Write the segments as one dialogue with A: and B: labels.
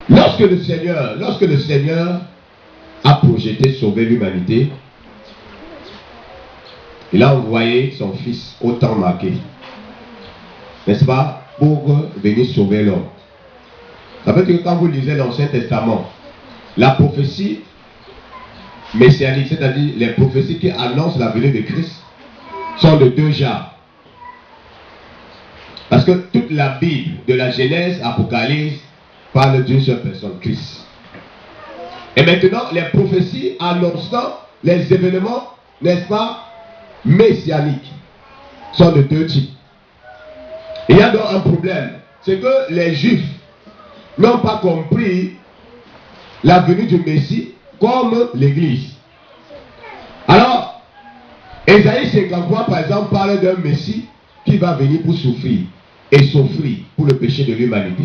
A: Lorsque le Seigneur a projeté sauver l'humanité, il a envoyé son Fils au temps marqué, n'est-ce pas, pour venir sauver l'homme. Ça veut dire que quand vous lisez l'Ancien Testament, la prophétie messianique, c'est-à-dire les prophéties qui annoncent la venue de Christ, sont de deux genres. Parce que toute la Bible, de la Genèse à Apocalypse, parle d'une seule personne, Christ. Et maintenant, les prophéties annonçant les événements, n'est-ce pas, messianiques, sont de deux types. Il y a donc un problème, c'est que les Juifs n'ont pas compris la venue du Messie comme l'Église. Alors, Ésaïe 53, par exemple, parle d'un Messie qui va venir pour souffrir et souffrir pour le péché de l'humanité.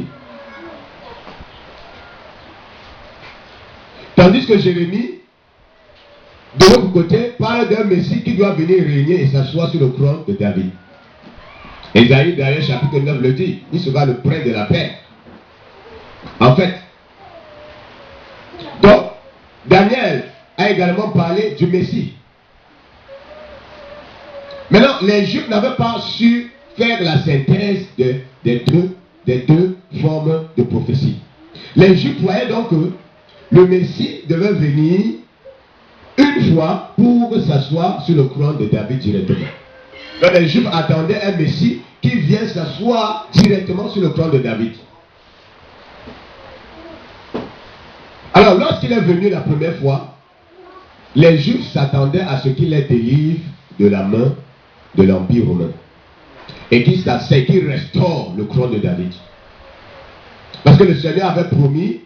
A: Tandis que Jérémie, de l'autre côté, parle d'un Messie qui doit venir régner et s'asseoir sur le trône de David. Ésaïe, d'ailleurs, chapitre 9 le dit, il sera le prince de la paix. En fait, donc, Daniel a également parlé du Messie. Maintenant, les Juifs n'avaient pas su faire la synthèse des deux formes de prophétie. Les Juifs voyaient donc que le Messie devait venir une fois pour s'asseoir sur le trône de David directement. Donc les Juifs attendaient un Messie qui vient s'asseoir directement sur le trône de David. Alors lorsqu'il est venu la première fois, les Juifs s'attendaient à ce qu'il les délivre de la main de l'Empire romain et qu'il restaure le trône de David. Parce que le Seigneur avait promis,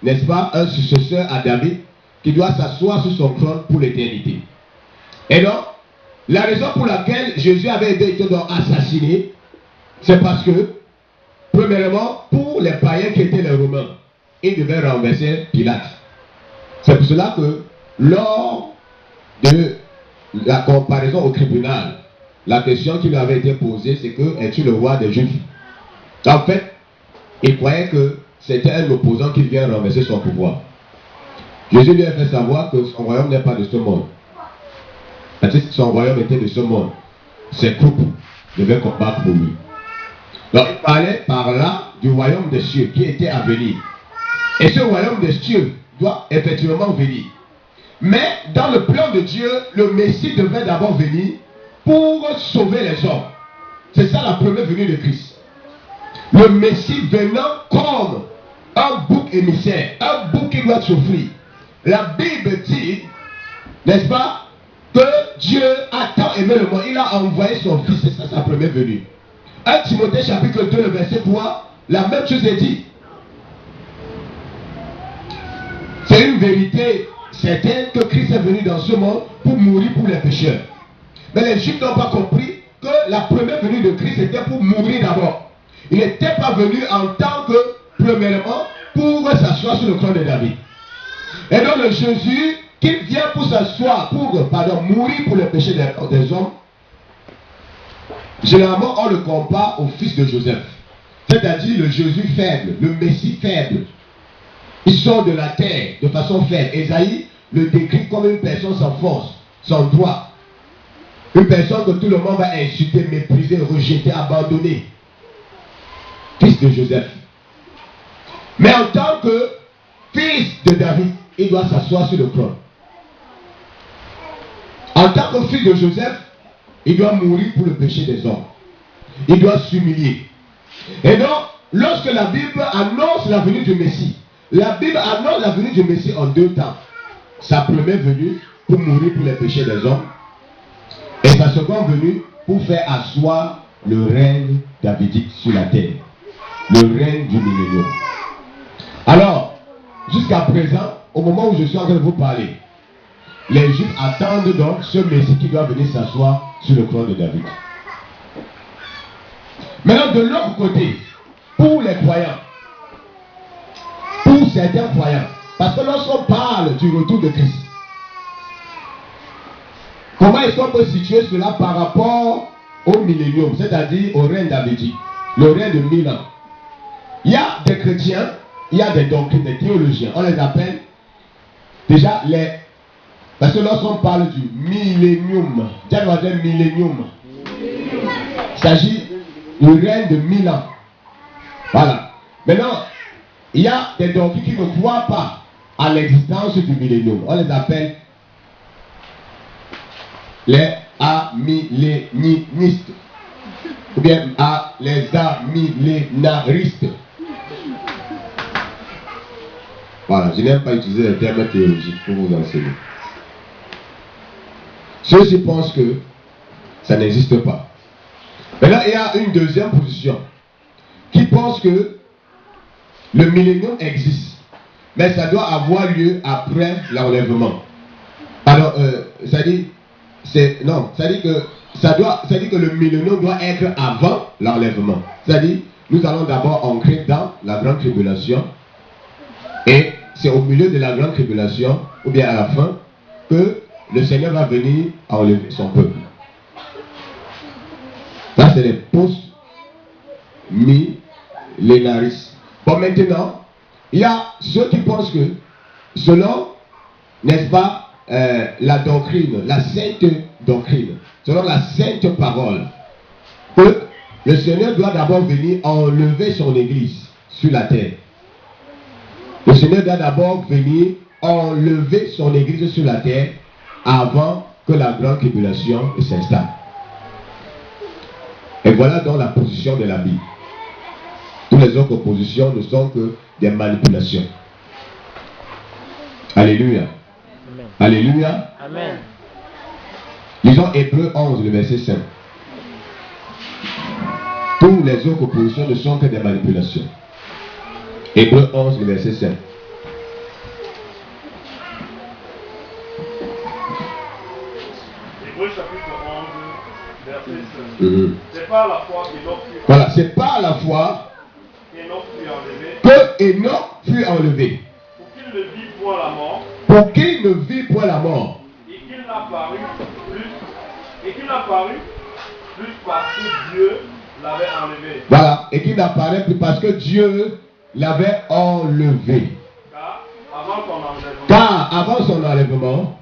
A: n'est-ce pas, un successeur à David qui doit s'asseoir sur son trône pour l'éternité. Et donc, la raison pour laquelle Jésus avait été donc assassiné, c'est parce que, premièrement, pour les païens qui étaient les Romains, ils devaient renverser Pilate. C'est pour cela que, lors de la comparaison au tribunal, la question qui lui avait été posée, c'est que, es-tu le roi des Juifs? En fait, il croyait que c'était un opposant qui vient renverser son pouvoir. Jésus lui a fait savoir que son royaume n'est pas de ce monde. Parce que son royaume était de ce monde. Ses troupes devaient combattre pour lui. Donc il parlait par là du royaume des cieux qui était à venir. Et ce royaume des cieux doit effectivement venir. Mais dans le plan de Dieu, le Messie devait d'abord venir pour sauver les hommes. C'est ça la première venue de Christ. Le Messie venant comme un bouc émissaire, un bouc qui doit souffrir. La Bible dit, n'est-ce pas, que Dieu a tant aimé le monde, il a envoyé son Fils, c'est ça sa première venue. 1 Timothée chapitre 2, le verset 3, la même chose est dit. C'est une vérité certaine que Christ est venu dans ce monde pour mourir pour les pécheurs. Mais les Juifs n'ont pas compris que la première venue de Christ était pour mourir d'abord. Il n'était pas venu en tant que, premièrement, pour s'asseoir sur le trône de David. Et donc le Jésus qui vient pour s'asseoir, pour mourir pour le péché des hommes, généralement on le compare au fils de Joseph. C'est-à-dire le Jésus faible, le Messie faible. Il sort de la terre de façon faible. Ésaïe le décrit comme une personne sans force, sans droit. Une personne que tout le monde va insulter, mépriser, rejeter, abandonner. Fils de Joseph. Mais en tant que fils de David, il doit s'asseoir sur le trône. En tant que fils de Joseph, il doit mourir pour le péché des hommes. Il doit s'humilier. Et donc, lorsque la Bible annonce la venue du Messie, la Bible annonce la venue du Messie en deux temps. Sa première venue pour mourir pour les péchés des hommes. Et sa seconde venue pour faire asseoir le règne davidique sur la terre. Le règne du millénium. Alors, jusqu'à présent, au moment où je suis en train de vous parler, les Juifs attendent donc ce Messie qui doit venir s'asseoir sur le trône de David. Maintenant, de l'autre côté, pour les croyants, pour certains croyants, parce que lorsqu'on parle du retour de Christ, comment est-ce qu'on peut situer cela par rapport au millénium, c'est-à-dire au règne davidique, le règne de 1000 ans? Il y a des chrétiens, il y a des doctrines, des théologiens, on les appelle déjà les... Parce que lorsqu'on parle du millénium, déjà on va dire millénium, il s'agit du règne de 1000 ans. Voilà. Maintenant, il y a des doctrines qui ne croient pas à l'existence du millénium. On les appelle les amillénistes ou bien les amillénaristes. Voilà, je n'aime pas utiliser les termes théologiques pour vous enseigner. Ceux-ci pensent que ça n'existe pas. Maintenant, il y a une deuxième position qui pense que le millénium existe, mais ça doit avoir lieu après l'enlèvement. Alors, ça dit que le millénium doit être avant l'enlèvement. C'est-à-dire, nous allons d'abord entrer dans la grande tribulation, et c'est au milieu de la grande tribulation, ou bien à la fin, que le Seigneur va venir enlever son peuple. Ça, c'est les post-millénaristes. Bon, maintenant, il y a ceux qui pensent que, selon, n'est-ce pas, la doctrine, la sainte doctrine, selon la sainte parole, que le Seigneur doit d'abord venir enlever son église sur la terre. Le Seigneur doit d'abord venir enlever son église sur la terre avant que la grande tribulation s'installe. Et voilà donc la position de la Bible. Toutes les autres positions ne sont que des manipulations. Alléluia. Amen. Alléluia. Amen. Lisons Hébreux 11, le verset 5. Toutes les autres positions ne sont que des manipulations. Hébreux 11, le verset 5.
B: Hébreux chapitre 11, verset 5. C'est pas la foi qu'Enoch fut.
A: Voilà, c'est pas la foi que Enoch fut enlevé.
B: Pour qu'il ne vit point la mort.
A: Pour qu'il ne vit point la mort.
B: Et qu'il n'apparut plus parce que Dieu l'avait enlevé.
A: Voilà, et qu'il n'apparaît plus parce que Dieu l'avait enlevé. Car avant son enlèvement,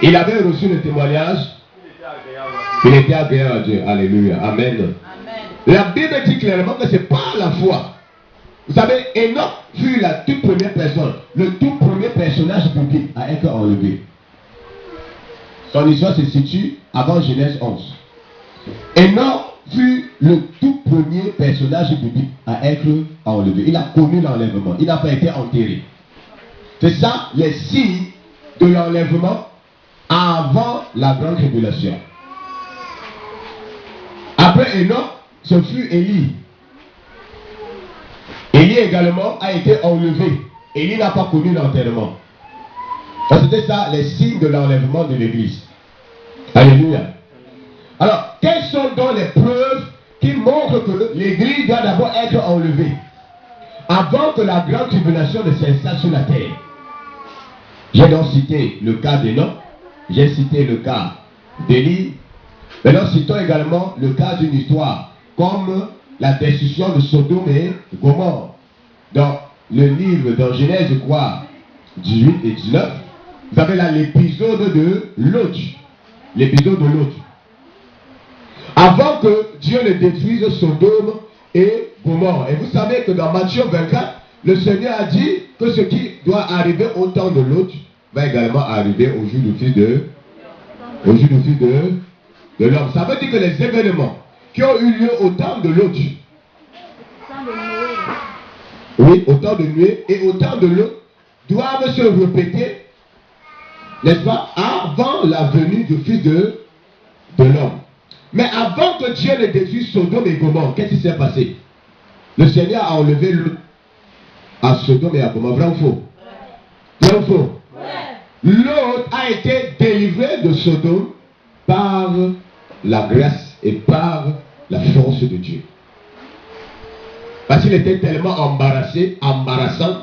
A: il avait reçu le témoignage. Il était agréable à Dieu. Alléluia. Amen. Amen. La Bible dit clairement que ce n'est pas la foi. Vous savez, Enoch fut la toute première personne, le tout premier personnage biblique à être enlevé. Son histoire se situe avant Genèse 11. Enoch fut le tout premier personnage biblique à être enlevé. Il a connu l'enlèvement. Il n'a pas été enterré. C'est ça les signes de l'enlèvement avant la grande tribulation. Après Enoch, ce fut Élie. Élie également a été enlevé. Élie n'a pas connu l'enterrement. C'était ça les signes de l'enlèvement de l'église. Alléluia. Alors, quelles sont donc les preuves qui montrent que l'église doit d'abord être enlevée avant que la grande tribulation ne s'installe sur la terre? J'ai donc cité le cas d'Enoch, j'ai cité le cas d'Élie. Maintenant, citons également le cas d'une histoire, comme la destruction de Sodome et Gomorrhe. Dans le livre de Genèse, je crois, 18 et 19, vous avez là l'épisode de Lot. L'épisode de Lot. Avant que Dieu ne détruise Sodome et Gomorrhe. Et vous savez que dans Matthieu 24, le Seigneur a dit que ce qui doit arriver au temps de Lot va également arriver au jour du Fils de l'homme. Ça veut dire que les événements qui ont eu lieu au temps de Lot, oui, au temps de Noé et au temps de Lot, doivent se répéter, n'est-ce pas, avant la venue du Fils de l'homme. Mais avant que Dieu ne détruise Sodome et Gomorrhe, qu'est-ce qui s'est passé? Le Seigneur a enlevé Lot à Sodome et à Gomorrhe. Vrai ou faux? Vrai ou faux? Lot a été délivré de Sodome par la grâce et par la force de Dieu. Parce qu'il était tellement embarrassant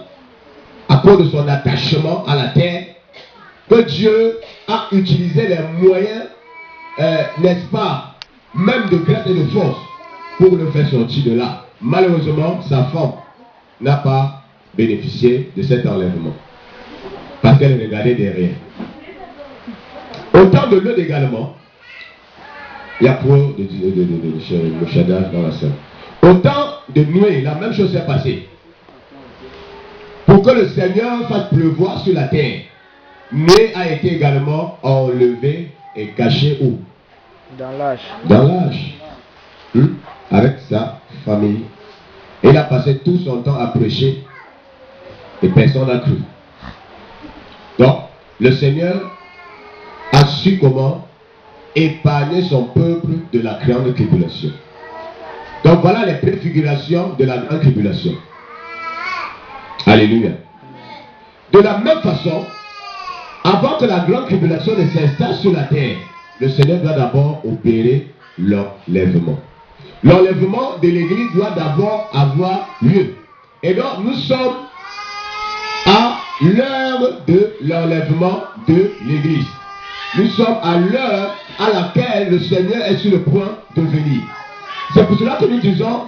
A: à cause de son attachement à la terre, que Dieu a utilisé les moyens, n'est-ce pas, même de grâce et de force, pour le faire sortir de là. Malheureusement, sa femme n'a pas bénéficié de cet enlèvement. Parce qu'elle regardait derrière. Au temps de Lot également, il y a trop de chadage dans la salle. Au temps de Noé, la même chose s'est passée. Pour que le Seigneur fasse pleuvoir sur la terre, Noé a été également enlevé et caché où?
C: Dans l'âge.
A: Dans l'âge. Avec sa famille. Et il a passé tout son temps à prêcher et personne n'a cru. Donc, le Seigneur a su comment épargner son peuple de la grande tribulation. Donc voilà les préfigurations de la grande tribulation. Alléluia. De la même façon, avant que la grande tribulation ne s'installe sur la terre, le Seigneur doit d'abord opérer l'enlèvement. L'enlèvement de l'église doit d'abord avoir lieu. Et donc nous sommes à l'heure de l'enlèvement de l'église. Nous sommes à l'heure à laquelle le Seigneur est sur le point de venir. C'est pour cela que nous disons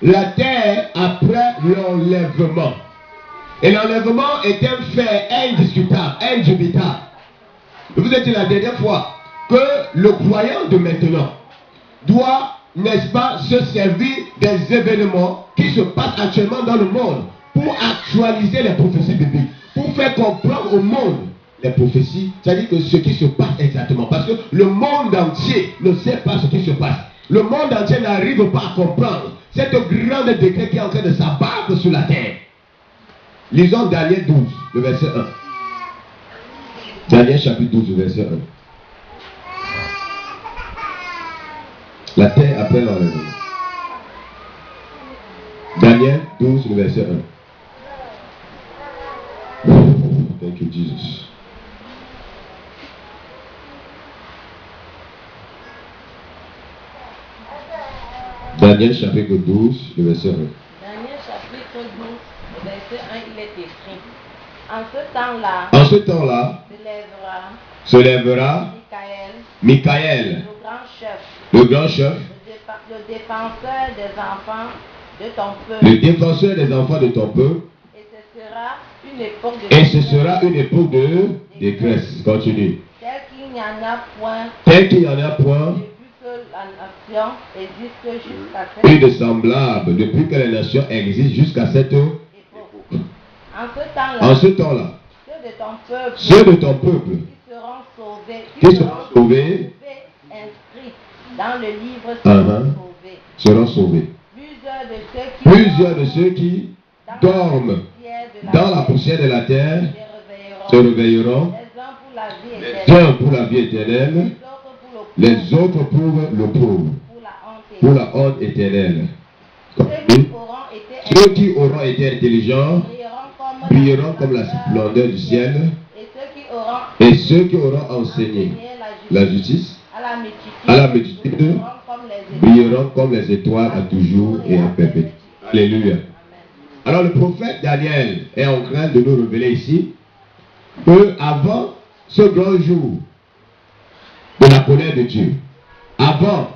A: la terre après l'enlèvement. Et l'enlèvement est un fait indiscutable, indubitable. Je vous ai dit la dernière fois que le croyant de maintenant doit, n'est-ce pas, se servir des événements qui se passent actuellement dans le monde pour actualiser les prophéties bibliques, pour faire comprendre au monde les prophéties, c'est-à-dire que ce qui se passe exactement. Parce que le monde entier ne sait pas ce qui se passe. Le monde entier n'arrive pas à comprendre cette grande décret qui est en train de s'abattre sur la terre. Lisons Daniel 12, le verset 1. Daniel chapitre 12, le verset 1. La terre après l'enlèvement. Daniel 12, le verset 1. Thank you, Jesus. Daniel chapitre 12, le verset 1.
D: Daniel chapitre 12, le verset 1, il est écrit. En ce temps-là, se lèvera Michaël, le grand chef, le défenseur des enfants de ton peuple, et ce sera une époque de détresse. Continue. Tel qu'il n'y en a point et de semblable depuis que les nations existent jusqu'à cette époque. En ce temps-là, ceux de ton peuple qui seront sauvés dans le livre seront sauvés. Plusieurs de ceux qui dorment dans la poussière de la terre se réveilleront, les uns pour la vie éternelle, les autres pour le pauvre, pour la honte éternelle. Ceux qui auront été intelligents brilleront comme la splendeur du ciel, et ceux qui auront enseigné la justice à la multitude brilleront comme les étoiles à toujours et à perpétuité. Alléluia. Alors le prophète Daniel est en train de nous révéler ici que avant ce grand jour de la colère de Dieu, avant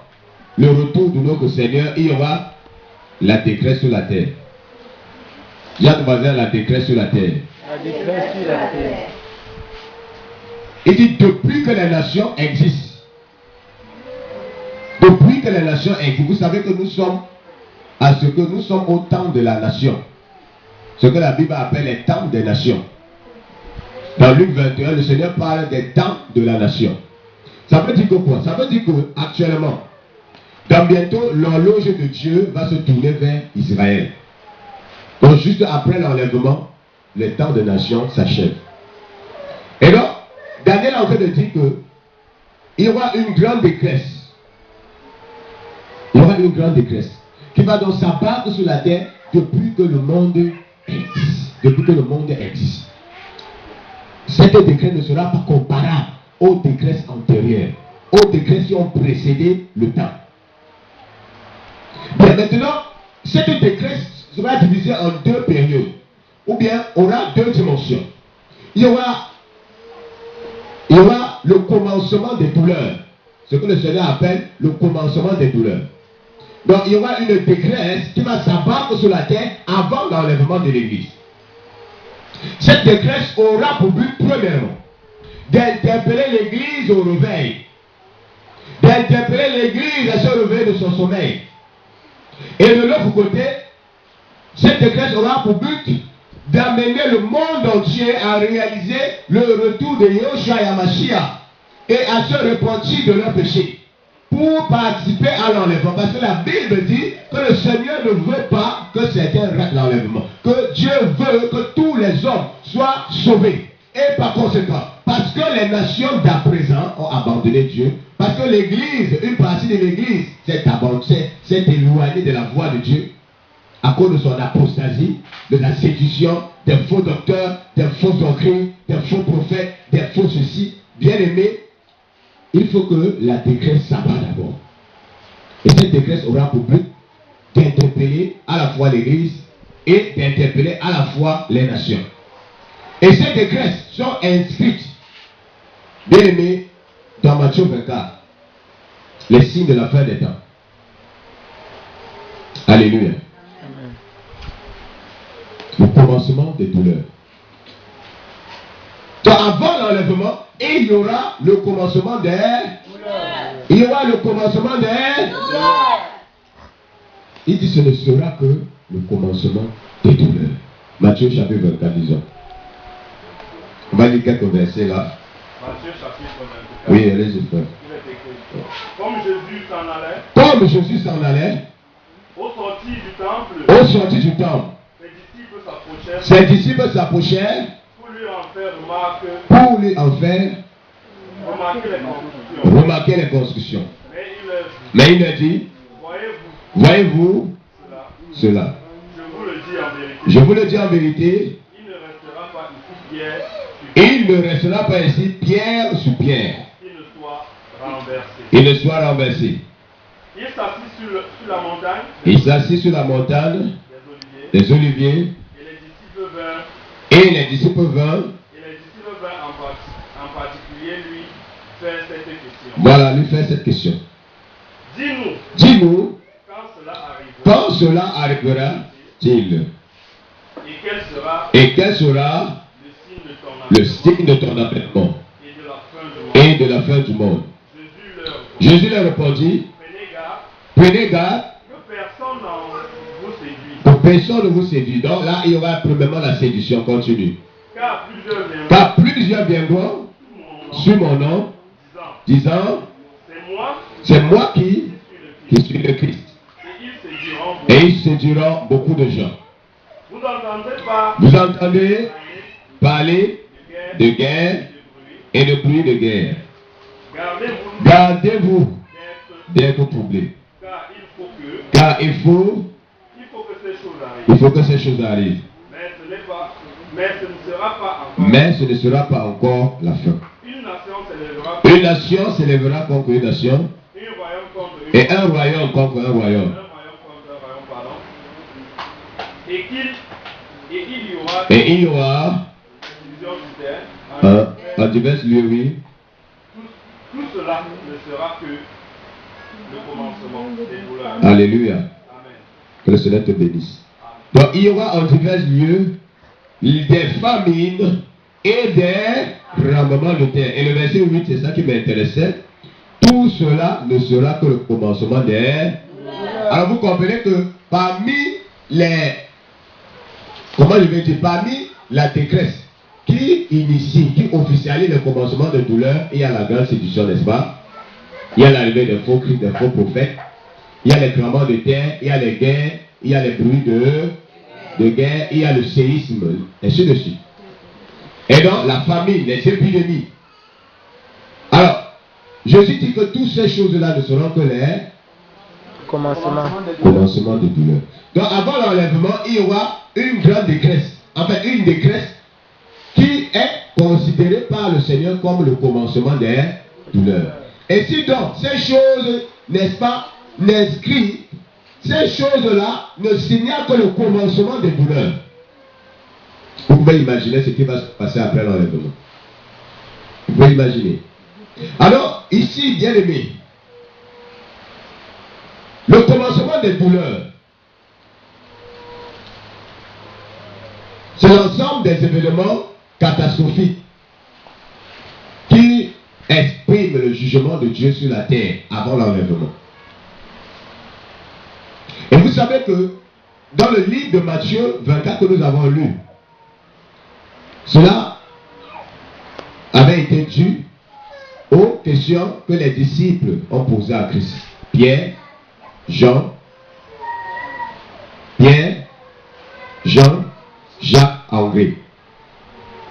D: le retour de notre Seigneur, il y aura la détresse sur la terre. Jacques Bazin, la détresse sur la terre.
C: La détresse sur la terre.
A: Il dit depuis que les nations existent. Depuis que les nations existent. Vous savez que nous sommes à ce que nous sommes au temps de la nation. Ce que la Bible appelle les temps des nations. Dans Luc 21, le Seigneur parle des temps de la nation. Ça veut dire que quoi? Ça veut dire que actuellement, dans bientôt, l'horloge de Dieu va se tourner vers Israël. Donc juste après l'enlèvement, les temps de nation s'achèvent. Et donc, Daniel est en train de dire que il y aura une grande détresse. Il y aura une grande détresse qui va donc s'abattre sur la terre depuis que le monde existe. Depuis que le monde existe. Cette détresse ne sera pas comparable aux détresses antérieures, aux détresses qui ont précédé le temps. Bien maintenant, cette détresse sera divisée en deux périodes, ou bien on aura deux dimensions. Il y aura le commencement des douleurs, ce que le Seigneur appelle le commencement des douleurs. Donc il y aura une détresse qui va s'abattre sur la terre avant l'enlèvement de l'église. Cette détresse aura pour but, premièrement, d'interpeller l'église au réveil. D'interpeller l'église à se réveiller de son sommeil. Et de l'autre côté, cette détresse aura pour but d'amener le monde entier à réaliser le retour de Yahushua et Hamashiach et à se repentir de leurs péchés pour participer à l'enlèvement. Parce que la Bible dit que le Seigneur ne veut pas que certains ratent l'enlèvement. Que Dieu veut que tous les hommes soient sauvés. Et par conséquent, parce que les nations d'à présent ont abandonné Dieu, parce que l'église, une partie de l'église s'est éloignée de la voie de Dieu à cause de son apostasie, de la séduction, des faux docteurs, des fausses doctrines, des faux prophètes, des faux ceci. Bien aimé, il faut que la détresse s'abatte d'abord. Et cette détresse aura pour but d'interpeller à la fois l'église et d'interpeller à la fois les nations. Et ces décrets sont inscrites, bien aimés, dans Matthieu 24, les signes de la fin des temps. Alléluia.
C: Amen.
A: Le commencement des douleurs. Donc avant l'enlèvement, il y aura le commencement des douleurs. Il y aura le commencement des douleurs. Il dit ce ne sera que le commencement des douleurs. Matthieu chapitre 24, disons. On va lire quelques versets là.
B: Matthieu chapitre 24.
A: Oui, allez-y, frère.
B: Il est écrit. Comme Jésus s'en allait.
A: Comme Jésus s'en allait.
B: Au sortir du temple.
A: Au sortir du temple.
B: Ses disciples s'approchèrent.
A: Pour lui en faire. Remarquer les constructions. Mais il leur dit. Voyez-vous cela. Je vous le dis en vérité. Il ne restera pas ici pierre sur pierre. Il ne soit renversé.
B: Il s'assit sur la montagne.
A: Il s'assit sur la montagne des oliviers.
B: Et les disciples vinrent.
A: Et les disciples vinrent
B: en particulier lui faire cette question.
A: Voilà, lui faire cette question.
B: Dis-nous.
A: Dis-nous.
B: Quand cela arrivera.
A: Quand cela arrivera-t-il?
B: Et quel sera
A: le signe de ton avènement et de la fin du monde? Jésus leur répondit, prenez garde que personne ne vous séduise. Donc là, il y aura premièrement la séduction continue. Car plusieurs viendront sur mon nom, disant, c'est moi qui suis le Christ. Et ils séduiront beaucoup de gens. Vous entendez parler de guerre et de bruit de guerre. Gardez-vous d'être troublés. Car il faut que ces choses arrivent. Mais ce ne sera pas encore la fin. Une nation s'élèvera contre une nation. Et un royaume contre un royaume. Et il y aura en divers lieux, oui.
B: Tout cela ne sera que le commencement des douleurs.
A: Alléluia.
B: Amen.
A: Que le Seigneur te bénisse. Donc il y aura en divers lieux des famines et des tremblements de terre. Et le verset 8, c'est ça qui m'intéressait. Tout cela ne sera que le commencement des... Alors vous comprenez que parmi les... Comment je vais dire? Parmi la détresse qui initie, qui officialise le commencement de douleur, il y a la grande séduction, n'est-ce pas? Il y a l'arrivée des faux Christ, des faux prophètes. Il y a les tremblements de terre, il y a les guerres, il y a les bruits de guerre, il y a le séisme, et ainsi de suite. Et donc la famine, les épidémies. Alors, Jésus dit que toutes ces choses-là ne seront que les commencements de douleur. Donc avant l'enlèvement, il y aura une grande détresse. En fait, une détresse qui est considérée par le Seigneur comme le commencement des douleurs. Et si donc ces choses, n'est-ce pas, n'inscrivent, ces choses-là ne signalent que le commencement des douleurs. Vous pouvez imaginer ce qui va se passer après l'enlèvement. Vous pouvez imaginer. Alors, ici, bien aimé, le commencement l'ensemble des douleurs. C'est l'ensemble des événements catastrophiques qui expriment le jugement de Dieu sur la terre avant l'enlèvement. Et vous savez que dans le livre de Matthieu 24 que nous avons lu, cela avait été dû aux questions que les disciples ont posées à Christ. Pierre, Jean, Jacques, André.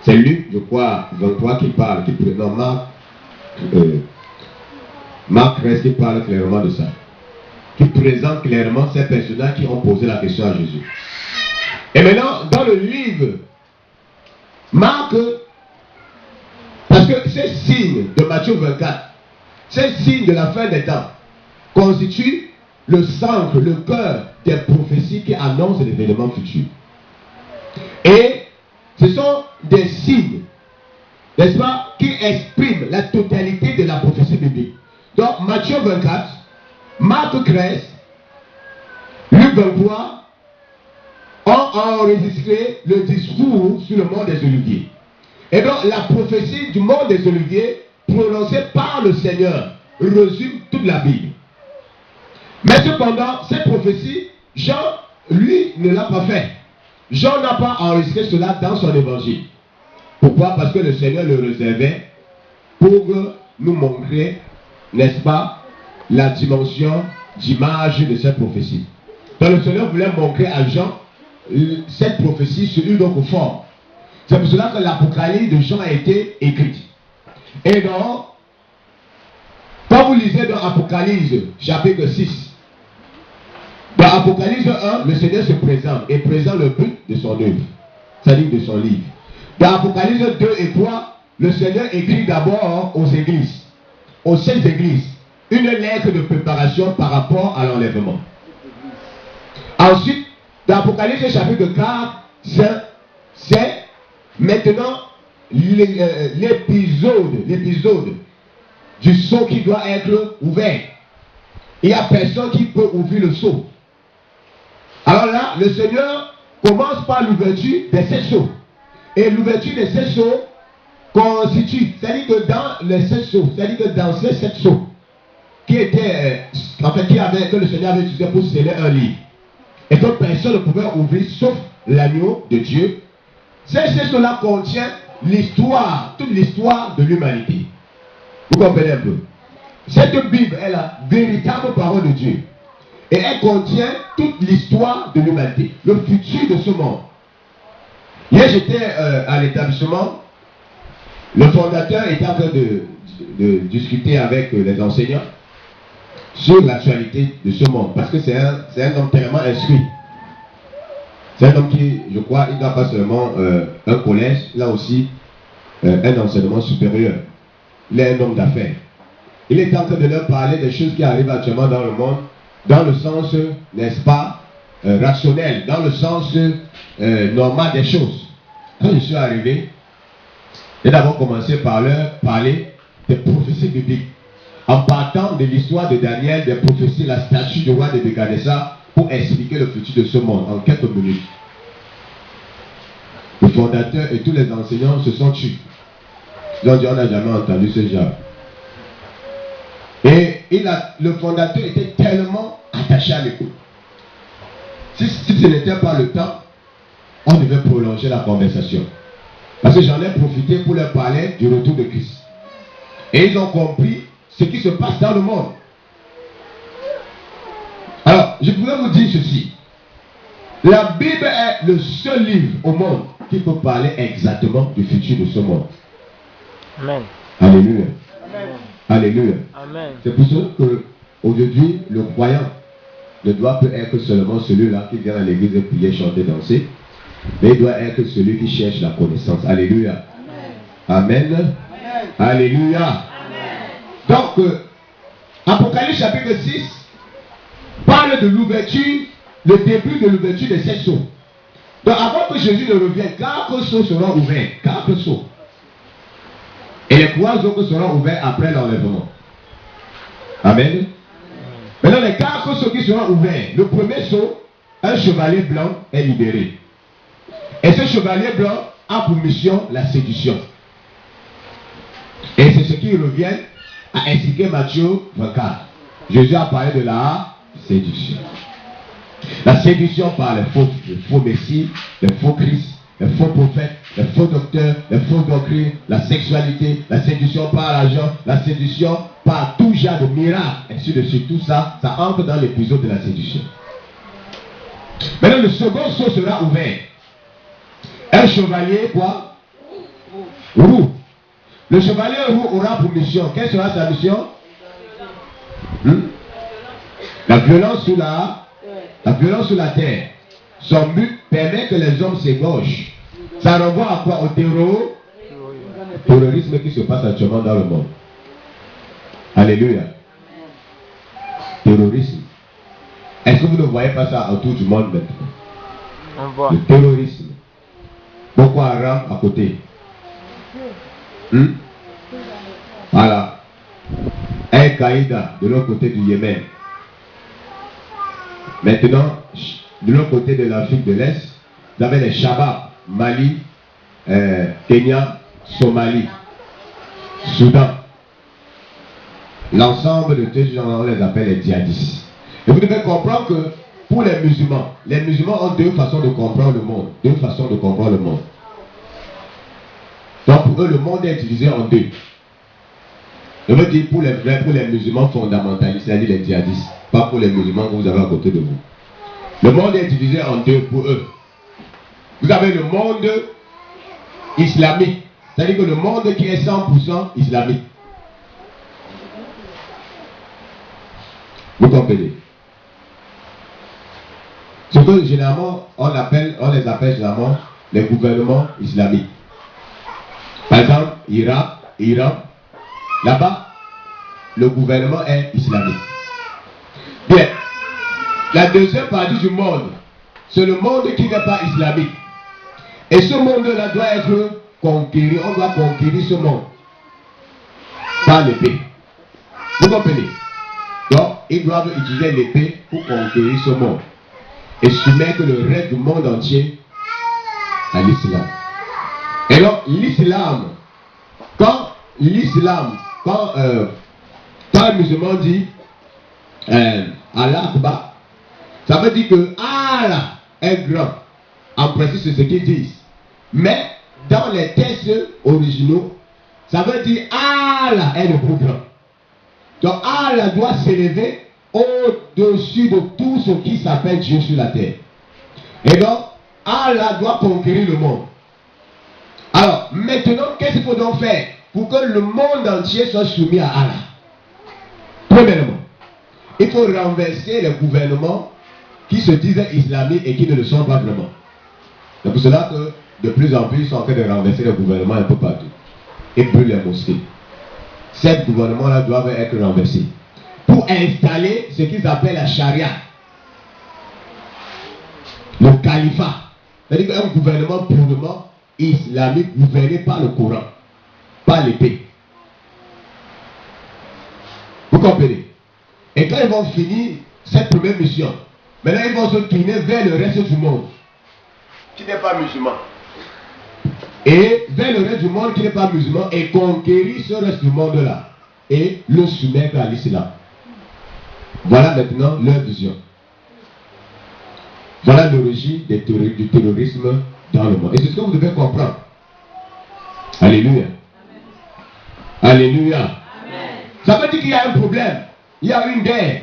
A: C'est Luc, je crois, 23 qui parle, non, Marc reste qui parle clairement de ça. Qui présente clairement ces personnages qui ont posé la question à Jésus. Et maintenant, dans le livre, Marc, parce que ces signes de Matthieu 24, ces signes de la fin des temps, constituent le centre, le cœur des prophéties qui annoncent l'événement futur. Et ce sont des signes, n'est-ce pas, qui expriment la totalité de la prophétie biblique. Donc, Matthieu 24, Marc 13, Luc 23 ont enregistré le discours sur le mont des Oliviers. Et donc, la prophétie du mont des Oliviers, prononcée par le Seigneur, résume toute la Bible. Mais cependant, cette prophétie, Jean, lui, ne l'a pas fait. Jean n'a pas enregistré cela dans son évangile. Pourquoi? Parce que le Seigneur le réservait pour nous montrer, n'est-ce pas, la dimension d'image de cette prophétie. Donc le Seigneur voulait montrer à Jean cette prophétie sur une autre forme. C'est pour cela que l'Apocalypse de Jean a été écrite. Et donc, quand vous lisez dans Apocalypse chapitre 6, dans Apocalypse 1, le Seigneur se présente et présente le but de son œuvre, c'est-à-dire de son livre. Dans Apocalypse 2 et 3, le Seigneur écrit d'abord aux églises, aux 7 églises, une lettre de préparation par rapport à l'enlèvement. Ensuite, dans Apocalypse chapitre 4, c'est maintenant l'épisode du sceau qui doit être ouvert. Il n'y a personne qui peut ouvrir le sceau. Alors là, le Seigneur commence par l'ouverture de ces sceaux. Et l'ouverture de ces sceaux constitue, c'est-à-dire que dans les 7 sceaux, c'est-à-dire que dans ces 7 sceaux, que le Seigneur avait utilisé pour sceller un livre, et que personne ne pouvait ouvrir sauf l'agneau de Dieu, ces sceaux-là contiennent l'histoire, toute l'histoire de l'humanité. Vous comprenez un peu? Cette Bible est la véritable parole de Dieu. Et elle contient toute l'histoire de l'humanité, le futur de ce monde. Hier, j'étais à l'établissement. Le fondateur était en train de discuter avec les enseignants sur l'actualité de ce monde. Parce que c'est un homme tellement instruit. C'est un homme qui, je crois, il n'a pas seulement un collège, il a aussi un enseignement supérieur. Il est un homme d'affaires. Il est en train de leur parler des choses qui arrivent actuellement dans le monde, dans le sens, n'est-ce pas, rationnel, dans le sens normal des choses. Quand je suis arrivé, j'ai d'abord commencé par leur parler des prophéties bibliques, en partant de l'histoire de Daniel, des prophéties, la statue du roi de Nebuchadnezzar, pour expliquer le futur de ce monde en quelques minutes. Le fondateur et tous les enseignants se sont tués. Ils ont dit, on n'a jamais entendu ce genre. Et le fondateur était tellement attaché à l'écoute. Si ce n'était pas le temps, on devait prolonger la conversation. Parce que j'en ai profité pour leur parler du retour de Christ. Et ils ont compris ce qui se passe dans le monde. Alors, je voulais vous dire ceci. La Bible est le seul livre au monde qui peut parler exactement du futur de ce monde.
C: Amen.
A: Alléluia.
C: Amen.
A: Alléluia.
C: Amen.
A: C'est pour ça qu'aujourd'hui, le croyant ne doit pas être seulement celui-là qui vient à l'église et prier, chanter, danser, mais il doit être celui qui cherche la connaissance. Alléluia. Amen. Amen. Alléluia. Amen. Donc, Apocalypse chapitre 6 parle de l'ouverture, le début de l'ouverture de ces sceaux. Donc, avant que Jésus ne revienne, 4 sceaux seront ouverts. 4 sceaux. Et les 3 autres seront ouverts après l'enlèvement. Amen. Maintenant, Dans les 4 sceaux qui seront ouverts, le premier sceau, un chevalier blanc est libéré. Et ce chevalier blanc a pour mission la séduction. Et c'est ce qui revient à expliquer Matthieu 24. Jésus a parlé de la séduction. La séduction par les faux messies, les faux Christ, les faux prophètes, les faux docteurs, les faux doctrines, la sexualité, la séduction par l'argent, la séduction par tout genre de miracles, ainsi de suite. Tout ça, ça entre dans l'épisode de la séduction. Maintenant, le second sceau sera ouvert. Un chevalier, quoi? Roux. Le chevalier roux aura pour mission. Quelle sera sa mission? La violence sur la terre. Son but permet que les hommes s'égorgent. Ça renvoie à quoi? Au terrorisme qui se passe actuellement dans le monde. Alléluia. Terrorisme. Est-ce que vous ne voyez pas ça autour du monde maintenant?
C: On voit.
A: Le terrorisme. Boko Haram à côté. Voilà. Al-Qaïda de l'autre côté du Yémen. Maintenant, de l'autre côté de l'Afrique de l'Est, vous avez les Shabab, Mali, Kenya, Somalie, Soudan. L'ensemble de ces gens, on les appelle les djihadistes. Et vous devez comprendre que pour les musulmans ont deux façons de comprendre le monde. Deux façons de comprendre le monde. Donc pour eux, le monde est divisé en deux. Je veux dire pour les musulmans fondamentalistes, c'est-à-dire les djihadistes, pas pour les musulmans que vous avez à côté de vous. Le monde est divisé en deux pour eux. Vous avez le monde islamique, c'est-à-dire que le monde qui est 100% islamique. Vous comprenez? Ce que généralement on les appelle généralement les gouvernements islamiques. Par exemple, Iran, là-bas, le gouvernement est islamique. Bien. La deuxième partie du monde, c'est le monde qui n'est pas islamique. Et ce monde-là doit être conquéri. On doit conquérir ce monde par l'épée. Vous comprenez? Donc, ils doivent utiliser l'épée pour conquérir ce monde et soumettre le reste du monde entier à l'islam. Et donc, l'islam, quand un musulman dit Allah Akbar, ça veut dire que Allah est grand. En principe, c'est ce qu'ils disent. Mais dans les textes originaux, ça veut dire Allah est le plus grand. Donc Allah doit s'élever au-dessus de tout ce qui s'appelle Dieu sur la terre. Et donc, Allah doit conquérir le monde. Alors, maintenant, qu'est-ce qu'il faut donc faire pour que le monde entier soit soumis à Allah? Premièrement, il faut renverser les gouvernements qui se disent islamiques et qui ne le sont pas vraiment. C'est pour cela que de plus en plus, ils sont en train de renverser les gouvernements un peu partout. Et brûlent les mosquées. Ces gouvernements-là doivent être renversés pour installer ce qu'ils appellent la charia, le califat. C'est-à-dire qu'un gouvernement purement islamique gouverné par le Coran, par l'épée. Vous comprenez? Et quand ils vont finir cette première mission, maintenant ils vont se tourner vers le reste du monde qui n'est pas musulman. Et vers le reste du monde qui n'est pas musulman et conquérir ce reste du monde-là et le soumettre à l'islam. Voilà maintenant leur vision. Voilà l'origine du terrorisme dans le monde. Et c'est ce que vous devez comprendre. Alléluia. Alléluia. Amen. Ça veut dire qu'il y a un problème. Il y a une guerre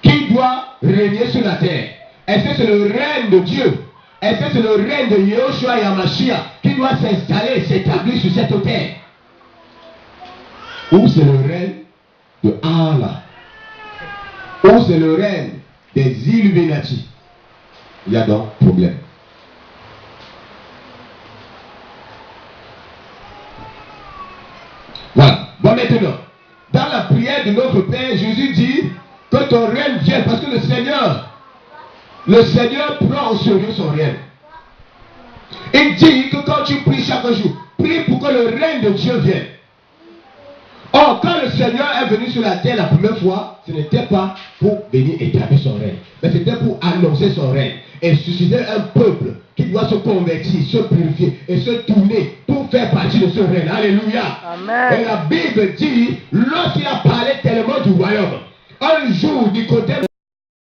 A: qui doit régner sur la terre. Est-ce que c'est le règne de Dieu? Est-ce que c'est le règne de Yahushua et Hamashiach qui doit s'installer et s'établir sur cette terre? Ou c'est le règne de Allah? Ou c'est le règne des Illuminati? Il y a donc problème. Voilà. Bon, maintenant, dans la prière de notre Père, Jésus dit que ton règne vienne parce que le Seigneur prend au sérieux son règne. Il dit que quand tu pries chaque jour, prie pour que le règne de Dieu vienne. Or, Donc quand le Seigneur est venu sur la terre la première fois, ce n'était pas pour venir établir son règne, mais c'était pour annoncer son règne et susciter un peuple qui doit se convertir, se purifier et se tourner pour faire partie de ce règne. Alléluia.
C: Amen.
A: Et la Bible dit, lorsqu'il a parlé tellement du royaume, un jour Nicodème